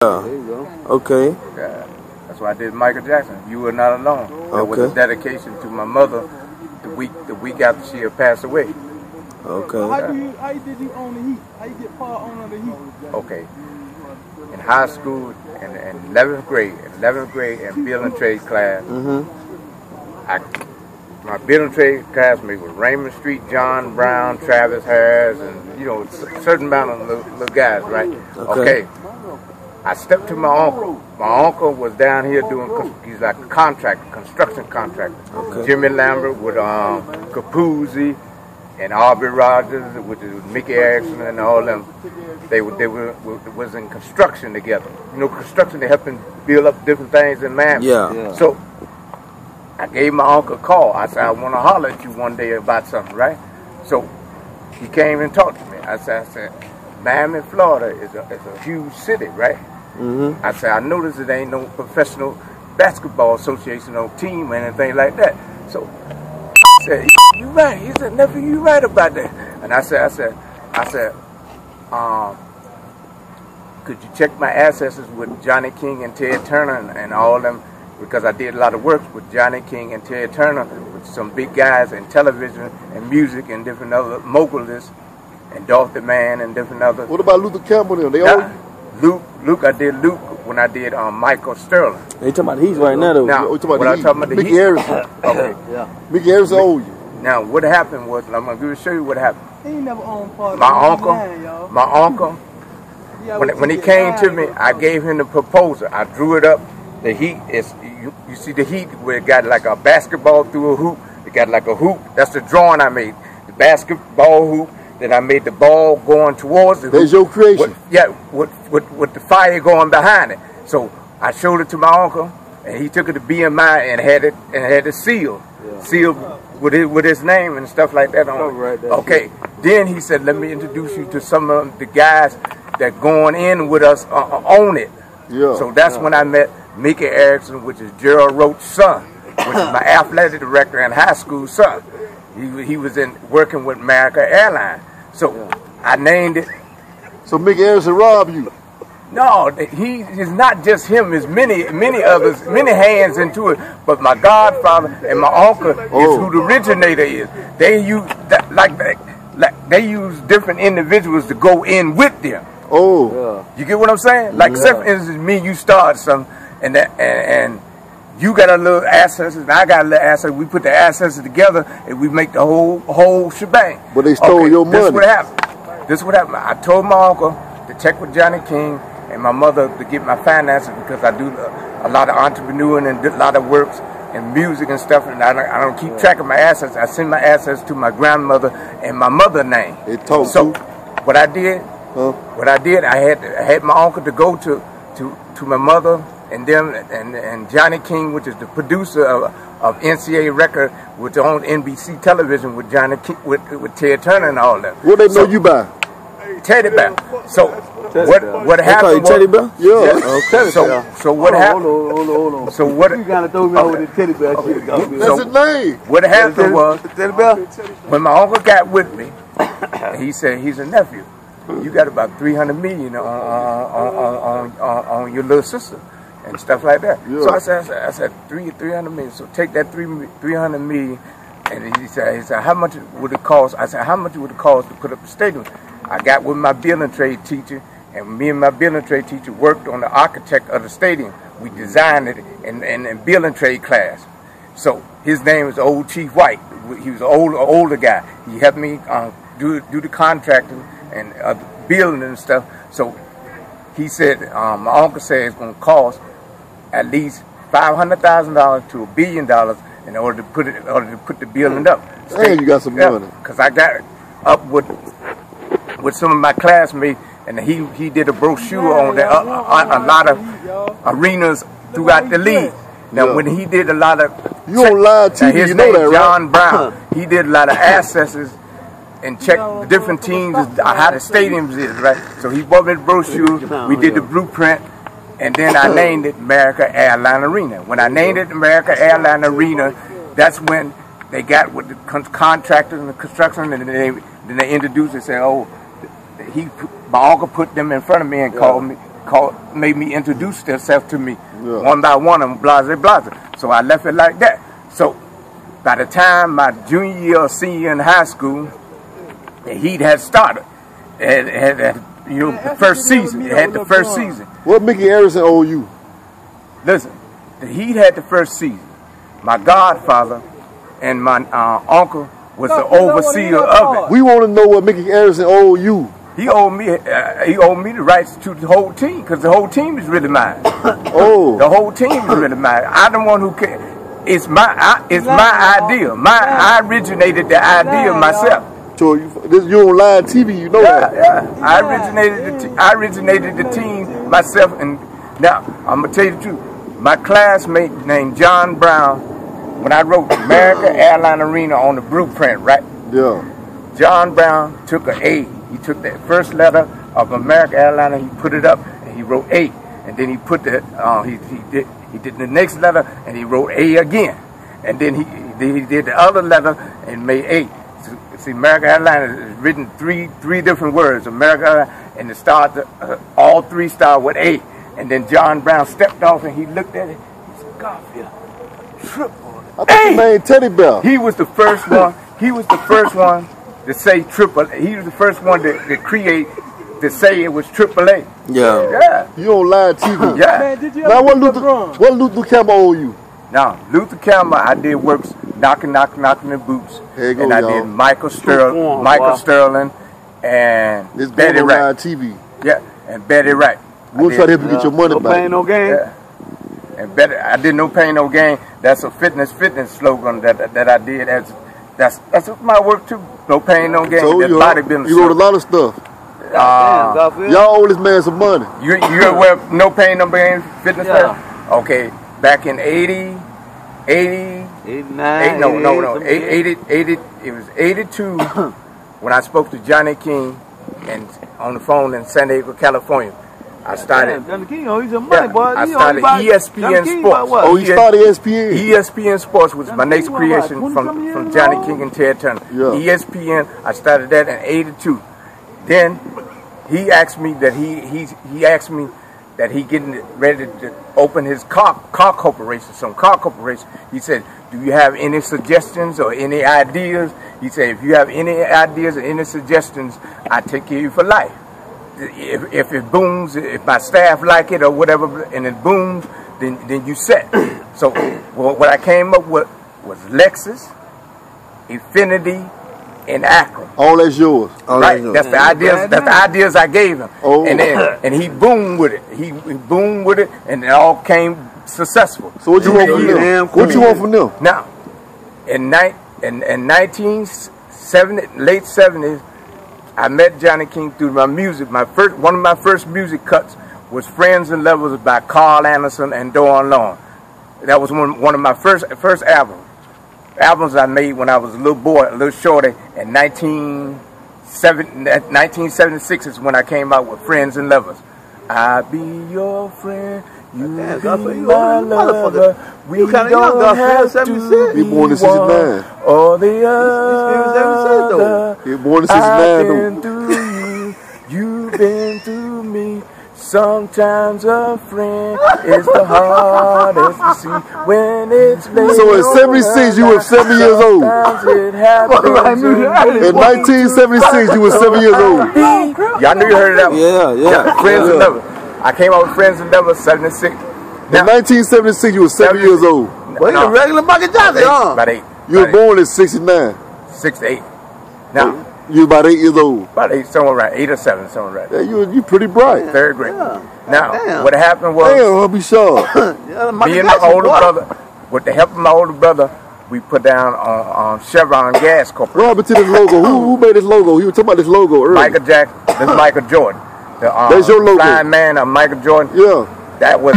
There you go. Okay. Yeah. That's why I did Michael Jackson. You Were Not Alone. That was a dedication to my mother the week after she had passed away. Okay. How did you own the Heat? How you get part owner of the Heat? Okay. In high school, in 11th grade in building trade class, my building trade classmates was Raymond Street, John Brown, Travis Harris, and a certain amount of little guys, right? Okay. I stepped to my uncle. My uncle was down here he's like a construction contractor. Okay. Jimmy Lambert with Capuzzi and Aubrey Rogers, which is Mickey Erickson and all them. They was in construction together. Construction, they helping build up different things in man. Yeah. So I gave my uncle a call. I said, I want to holler at you one day about something, right? So he came and talked to me. I said, Miami, Florida is a huge city, right? I said, I noticed it ain't no professional basketball association or team or anything like that. So he said, you right. He said, nephew, you right about that. And I said, could you check my ancestors with Johnny King and Ted Turner and all them? Because I did a lot of work with Johnny King and Ted Turner, with some big guys in television and music and different other mogulists, and Dorothy Mann and different other. What about Luther Campbell then? They old? Luke, I did Luke when I did Michael Sterling. They talking about the Heat right now, though. Now, what I'm talking about the Mickey Heat. Harrison. Okay. Yeah. Mickey Harrison old you. Now, what happened was, I'm going to show you what happened. He ain't never owned part of My uncle, when he came to me, I gave him the proposal. I drew it up. The Heat is, you see the Heat where it got like a basketball through a hoop. It got like a hoop. That's the drawing I made. The basketball hoop. Then I made the ball going towards the hoop. That's your creation. With the fire going behind it. So I showed it to my uncle, and he took it to BMI and had it sealed with his name and stuff like that on it. Right there. Okay. Then he said, let me introduce you to some of the guys that going in with us on it. Yeah. So that's when I met Mickey Erickson, which is Gerald Roach's son, which is my athletic director in high school son. He was working with American Airlines. So I named it. So Mickey Harrison robbed you? No, he's not just him. There's many others, many hands into it. But my godfather and my uncle is who the originator is. They use they use different individuals to go in with them. Oh, you get what I'm saying? Like, say for instance, me and you start something, and you got a little assets, and I got a little assets. We put the assets together, and we make the whole shebang. But they stole your money. This is what happened. I told my uncle to check with Johnny King and my mother to get my finances, because I do a lot of entrepreneuring and a lot of works and music and stuff, and I don't keep track of my assets. I send my assets to my grandmother and my mother's name. So what I did, I had my uncle to go to my mother and them and Johnny King, which is the producer of NCA Record, which on NBC television with Johnny King, with Ted Turner and all that. What they know you by? Teddy Bear. So what happened? Teddy Bear? Yeah. So what happened? Hold on. So what? You gotta throw me over the Teddy Bear shit. That's his name. What happened was, Teddy Bear? when my uncle got with me, he said he's a nephew. You got about 300 million on your little sister and stuff like that. Yeah. So I said 300 million. So take that 300 million, and he said how much would it cost? I said, how much would it cost to put up the stadium? I got with my building trade teacher, and me and my building trade teacher worked on the architect of the stadium. We designed it in building trade class. So his name is Old Chief White. He was an older guy. He helped me do the contracting and building and stuff. So he said, my uncle said it's going to cost at least $500,000 to $1 billion in order to put the building up. Hey, you got some money. Because I got it up with some of my classmates, and he did a brochure on that, a lot of arenas throughout the league. Now, when he did a lot of... You on live TV, his you know name that, right? John Brown. He did a lot of accesses and checked the different teams, how the stadiums is, right? So he bought me the brochure, we did the blueprint, and then I named it American Airline Arena. When I named it American Airline Arena, that's when they got with the contractors and the construction, and then they introduced it and said, oh, my uncle put them in front of me and called me made me introduce themselves to me one by one and blase blase. So I left it like that. So by the time my junior year or senior in high school, the heat had started. You know, the first season. It had the first season. What Mickey Harrison owe you? Listen, the heat had the first season. My godfather and my uncle was the overseer of it. We want to know what Mickey Harrison owe you. He owed me the rights to the whole team, because the whole team is really mine. Oh, The whole team is really mine. I'm the one who can. It's my idea. I originated the idea myself. so you on live TV, you know that. Yeah. I originated the team myself, and now I'm gonna tell you the truth. My classmate named John Brown, when I wrote America Airline Arena on the blueprint, right? Yeah. John Brown took an A. He took that first letter of America Airliner, he put it up, and he wrote A. And then he put the he did the next letter, and he wrote A again. And then he did the other letter and made A. So, see, America Airliner is written three different words. America Airliner, and it started all three start with A. And then John Brown stepped off and he looked at it. He said, "Garfield, triple I thought you named Teddy Bear. He was the first one. He was the first one to say triple. He was the first one to create, to say it was AAA. Yeah. You on live TV. Yeah. Man, did you Now ever what get Luther Campbell owe you? Now Luther Campbell, I did works knocking the boots, Here you go, and I y'all. did Michael Sterling, and This Betty going on Wright. live TV. Yeah, and Betty Wright. We'll try to help you get your money No back. pain, no gain. Yeah. And Betty, I did no pain, no gain. That's a fitness slogan that I did. That's my work too. No pain, no gain. So That bodybuilding you wrote a slogan. lot of stuff. Damn, Garfield. Y'all owe this man some money. You aware of no pain, no gain fitness? Yeah. Okay, back in 80, 89. no, 80, it was 82 when I spoke to Johnny King and on the phone in San Diego, California. I started. Johnny King, oh, he's a money boy. I started ESPN Sports. Oh, you started ESPN. ESPN Sports was my next King, creation what, 20-some years from Johnny ago? King and Ted Turner. Yeah. ESPN, I started that in 82. Then he asked me that he getting ready to open his car corporation, some car corporation. He said, "Do you have any suggestions or any ideas?" He said, "If you have any ideas or any suggestions, I take care of you for life. If it booms, if my staff like it or whatever, and it booms, then you set." So what I came up with was Lexus, Infinity, and Acura. All that's yours. Right, that's the ideas. That's the ideas I gave him. Oh. And he boomed with it. He boomed with it, and it all came successful. So what you want from them? Damn What you want from them? Now, in 1970, late 70s, I met Johnny King through my music. One of my first music cuts was "Friends and Lovers" by Carl Anderson and Dawn Long. That was one of my first albums I made when I was a little boy, a little shorty. In 1976 is when I came out with "Friends and Lovers." I'll be your friend, you be my lover. We You kinda young, don't have Garfield, to 76. be He born in 69. or the other. He born in I've 69 been though. through you, you've been through me. Sometimes a friend is the hardest to see when it's late. So at 76 you were 7 years old. Sometimes it happens. In 1976 you were 7 years old. Y'all knew you heard that one. Yeah. Friends and Lovers. I came out with "Friends and Lovers" 76. In 1976 you were 7 years old. Well, he's a regular Michael Johnson, huh? About 8. You were born in 69. 6 to 8. Now, You were about 8 years old. about 8, somewhere around 8 or 7, somewhere around. Yeah, you pretty bright. Third grade. Yeah. Now, Damn. what happened was, Damn, I'll be sure. me and my older brother, with the help of my older brother, we put down on Chevron Gas Corporation. What happened to this logo? Who made this logo? He was talking about this logo earlier. Michael Jackson, this is Michael Jordan. That's your logo. Flying man of Michael Jordan. Yeah. That was